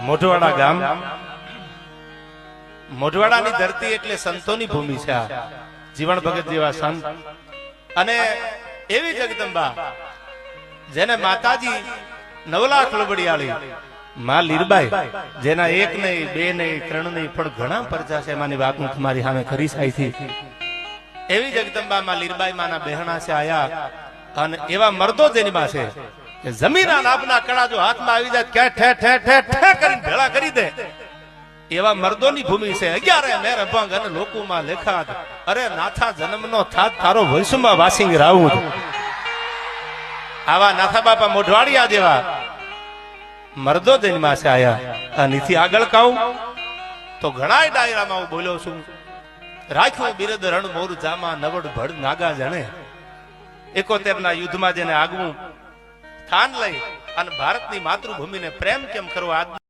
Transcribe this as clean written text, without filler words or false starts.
મોઢવાડા ગામ, મોઢવાડાની ધરતી એટલે સંતોની ભૂમિ છે. આ જીવન ભગત જેવા સંત અને એવી જગદંબા જેને માતાજી 9 લાખ લોબડિયાળી માં લીરબાઈ, જેના 1 નહીં 2 નહીં 3 નહીં પણ ઘણા પરચા છે. એમાંની વાત હું તમારી સામે કરી સાઈથી. એવી જગદંબા માં લીરબાઈ માના બહેણા છે આયા. અને એવા મર્દો જેની માં છે કે જમીનના નાભના કણા જો હાથમાં આવી જાય કે ઠે ઠે ઠે ઠે કરીને ભેળા કરી દે. એવા મર્દોની ભૂમિ છે. 11 મેર ભંગ અને લોકોમાં લેખાત, અરે નાથા જન્મનો થાત તારો વંશમાં વાસિંગ રાવું. આવા નાથા બાપા મોઢવાડિયા જેવા મર્દો જન્મા છે આયા. આનીથી આગળ કહું તો ઘણા ડાયરામાં હું બોલ્યો છું. રાખ્યું બિરદ રણ મોર જામા નવડ ભડ નાગા જણે. 71 ના યુદ્ધમાં જેને આગવું સ્થાન લઈ અને ભારતની માતૃભૂમિને પ્રેમ કેમ કરવો, આજ